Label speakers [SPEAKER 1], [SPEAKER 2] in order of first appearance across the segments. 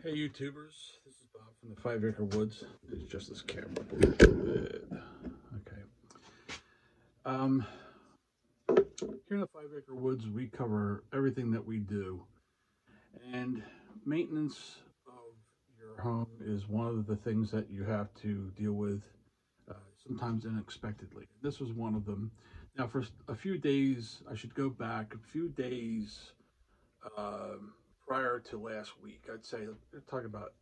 [SPEAKER 1] Hey YouTubers, this is Bob from the 5 Acre Woods. It's just this camera a little bit. Okay. Here in the 5 Acre Woods, we cover everything that we do. And maintenance of your home is one of the things that you have to deal with sometimes unexpectedly. This was one of them. Now for a few days, I should go back a few days prior to last week. I'd say, talk about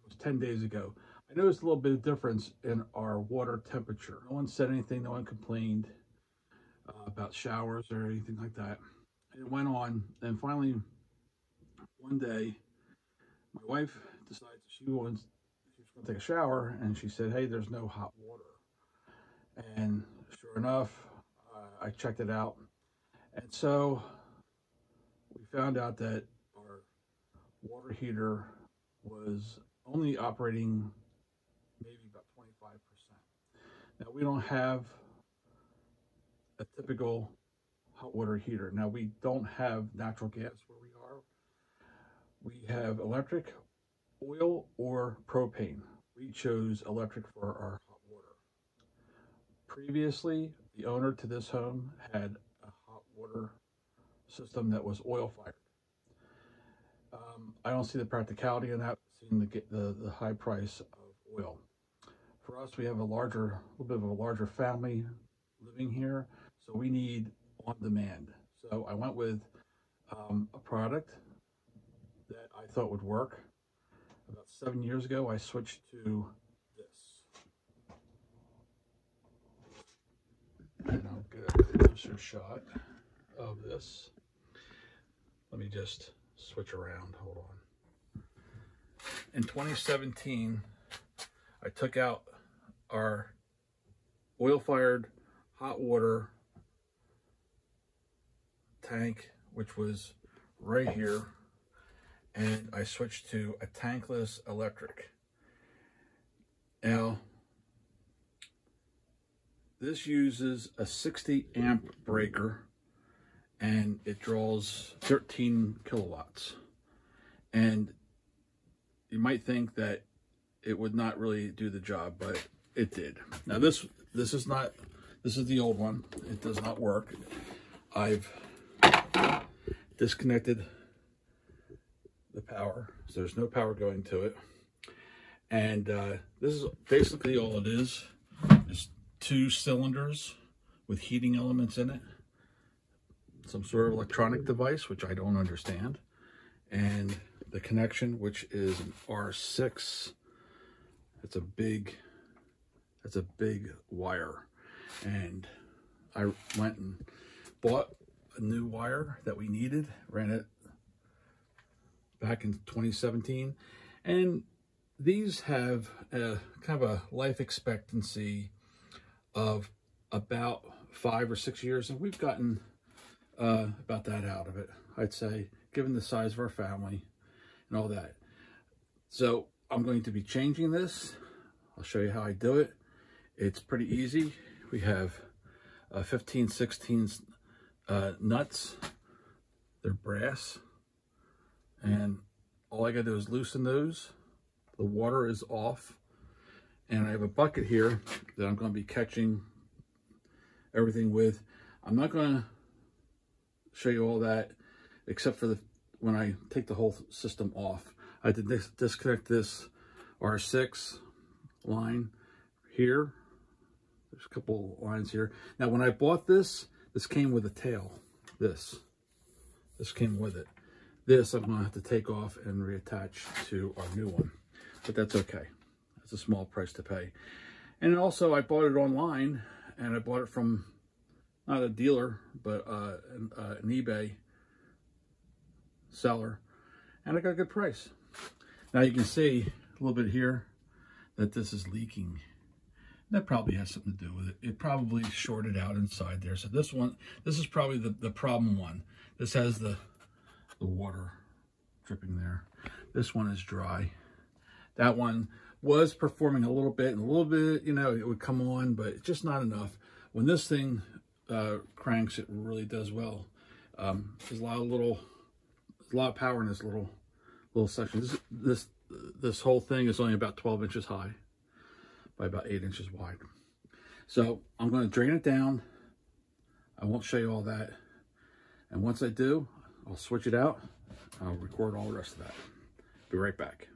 [SPEAKER 1] almost 10 days ago, I noticed a little bit of difference in our water temperature. No one said anything, no one complained about showers or anything like that. And it went on, and finally, one day, my wife decided she was going to take a shower, and she said, "Hey, there's no hot water." And sure enough, I checked it out, and so we found out that our water heater was only operating maybe about 25%. Now, we don't have a typical hot water heater. Now, we don't have natural gas where we are. We have electric, oil, or propane. We chose electric for our hot water. Previously, the owner to this home had a hot water system that was oil fired. I don't see the practicality in that, seeing the high price of oil. For us, we have a little bit of a larger family living here, so we need on demand. So I went with a product that I thought would work. About 7 years ago, I switched to this. And I'll get a closer shot of this. Let me just switch around, hold on. In 2017, I took out our oil-fired hot water tank, which was right here, and I switched to a tankless electric. Now, this uses a 60 amp breaker, and it draws 13 kilowatts. And you might think that it would not really do the job, but it did. Now this is the old one. It does not work. I've disconnected the power, so there's no power going to it. And this is basically all it is. It's 2 cylinders with heating elements in it. Some sort of electronic device, which I don't understand. And the connection, which is an R6. It's a big wire. And I went and bought a new wire that we needed, ran it back in 2017. And these have a kind of a life expectancy of about 5 or 6 years, and we've gotten about that out of it, I'd say, given the size of our family and all that. So I'm going to be changing this. I'll show you how I do it. It's pretty easy. We have 15/16 nuts. They're brass, and all I gotta do is loosen those. The water is off, and I have a bucket here that I'm going to be catching everything with. I'm not going to show you all that, except for when I take the whole system off. I had to disconnect this R6 line here. There's a couple lines here. Now, when I bought this came with a tail. This came with it. This I'm going to have to take off and reattach to our new one, but that's okay. It's a small price to pay. And also, I bought it online, and I bought it from not a dealer, but an eBay seller, and I got a good price. Now you can see a little bit here that this is leaking. That probably has something to do with it. It probably shorted out inside there. So this is probably the problem one. This has the water dripping there. This one is dry. That one was performing a little bit, you know, it would come on, but it's just not enough. When this thing cranks, it really does well. There's a lot of power in this little little section. This whole thing is only about 12 inches high by about 8 inches wide. So I'm going to drain it down. I won't show you all that. And once I do, I'll switch it out. I'll record all the rest of that. Be right back.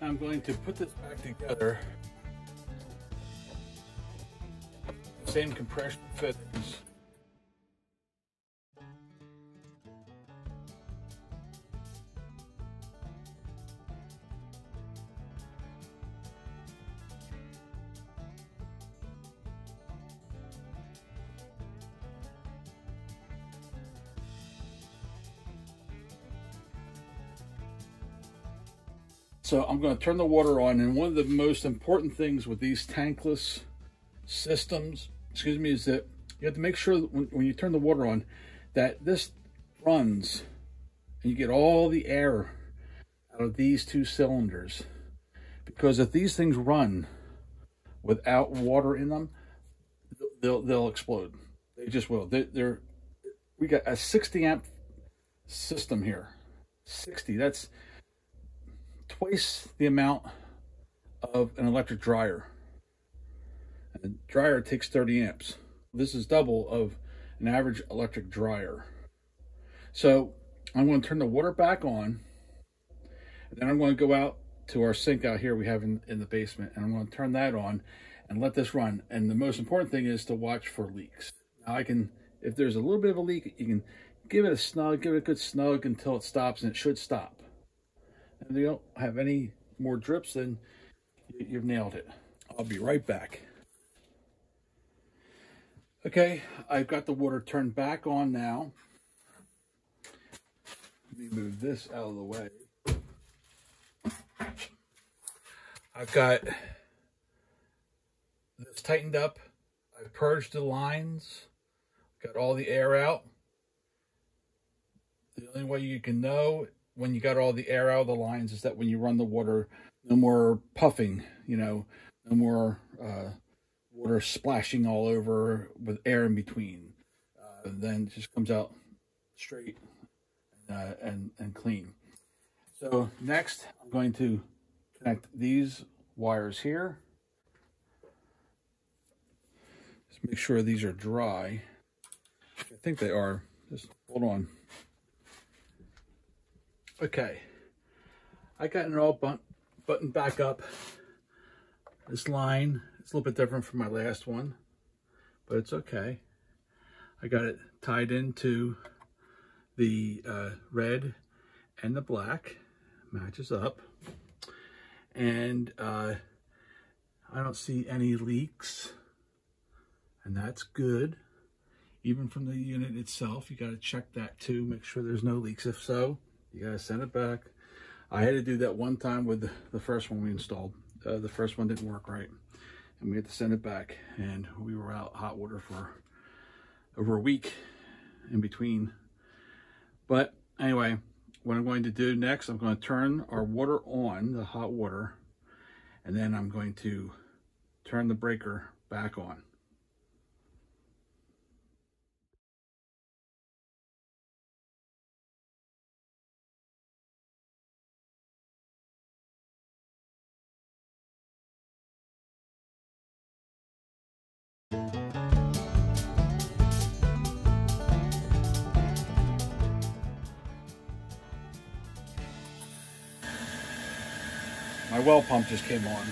[SPEAKER 1] I'm going to put this back together. Same compression fittings. So I'm going to turn the water on, and one of the most important things with these tankless systems, is that you have to make sure that when you turn the water on, that this runs and you get all the air out of these two cylinders. Because if these things run without water in them, they'll explode. They just will. We got a 60 amp system here. 60. That's twice the amount of an electric dryer. A dryer takes 30 amps. This is double of an average electric dryer. So I'm going to turn the water back on, and then I'm going to go out to our sink out here we have in the basement, and I'm going to turn that on and let this run. And the most important thing is to watch for leaks. Now if there's a little bit of a leak, you can give it a good snug until it stops, and it should stop. And you don't have any more drips, then you've nailed it. I'll be right back. Okay, I've got the water turned back on now. Let me move this out of the way. I've got this tightened up. I've purged the lines. Got all the air out. The only way you can know when you got all the air out of the lines is that when you run the water, no more puffing, no more water splashing all over with air in between. Then it just comes out straight and clean. So next, I'm going to connect these wires here. Just make sure these are dry. I think they are. Just hold on. Okay, I got it all buttoned back up. This line is a little bit different from my last one, but it's okay. I got it tied into the red and the black, matches up, and I don't see any leaks, and that's good. Even from the unit itself, you got to check that too, make sure there's no leaks. If so, you gotta send it back. I had to do that one time with the first one we installed. The first one didn't work right, and we had to send it back. And we were out hot water for over a week in between. But anyway, what I'm going to do next, I'm going to turn our water on, the hot water, and then I'm going to turn the breaker back on. My well pump just came on.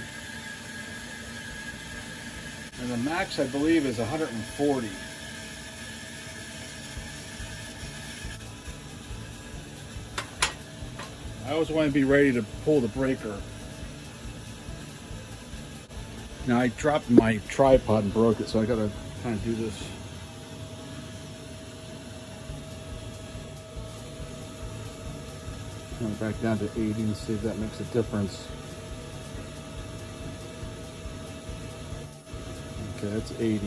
[SPEAKER 1] And the max, I believe, is 140. I always want to be ready to pull the breaker. Now, I dropped my tripod and broke it, so I got to kind of do this. Going back down to 80 and see if that makes a difference. Okay, that's 80.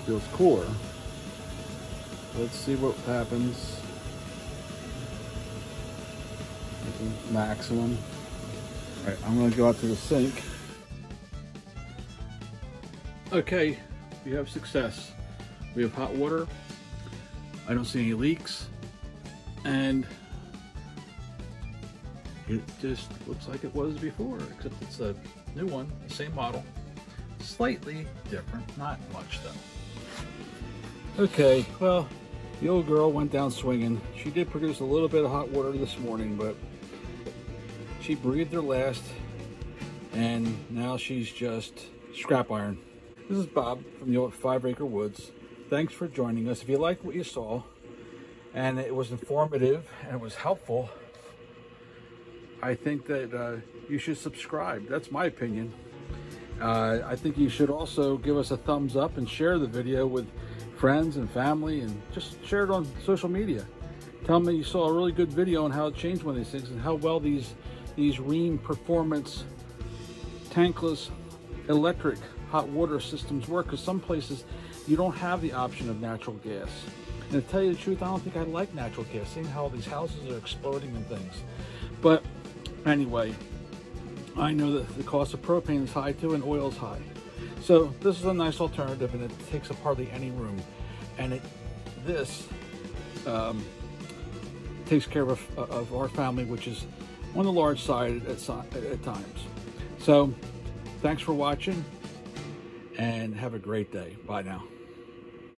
[SPEAKER 1] feels cooler. Let's see what happens. Maximum. All right, I'm going to go out to the sink. Okay, we have success. We have hot water. I don't see any leaks, and it just looks like it was before, except it's a new one, the same model, slightly different, not much though. Okay, well, the old girl went down swinging. She did produce a little bit of hot water this morning, but she breathed her last, and now she's just scrap iron. This is Bob from the old 5 Acre Woods. Thanks for joining us. If you liked what you saw, and it was informative and it was helpful, I think that you should subscribe. That's my opinion. I think you should also give us a thumbs up and share the video with friends and family, and just share it on social media. Tell me you saw a really good video on how it changed one of these things and how well these Rheem Performance tankless electric hot water systems work, because some places you don't have the option of natural gas. And to tell you the truth, I don't think I like natural gas, seeing how these houses are exploding and things. But anyway, I know that the cost of propane is high too, and oil is high. So this is a nice alternative, and it takes up hardly any room. And this takes care of our family, which is on the large side at times. So thanks for watching, and have a great day. Bye now.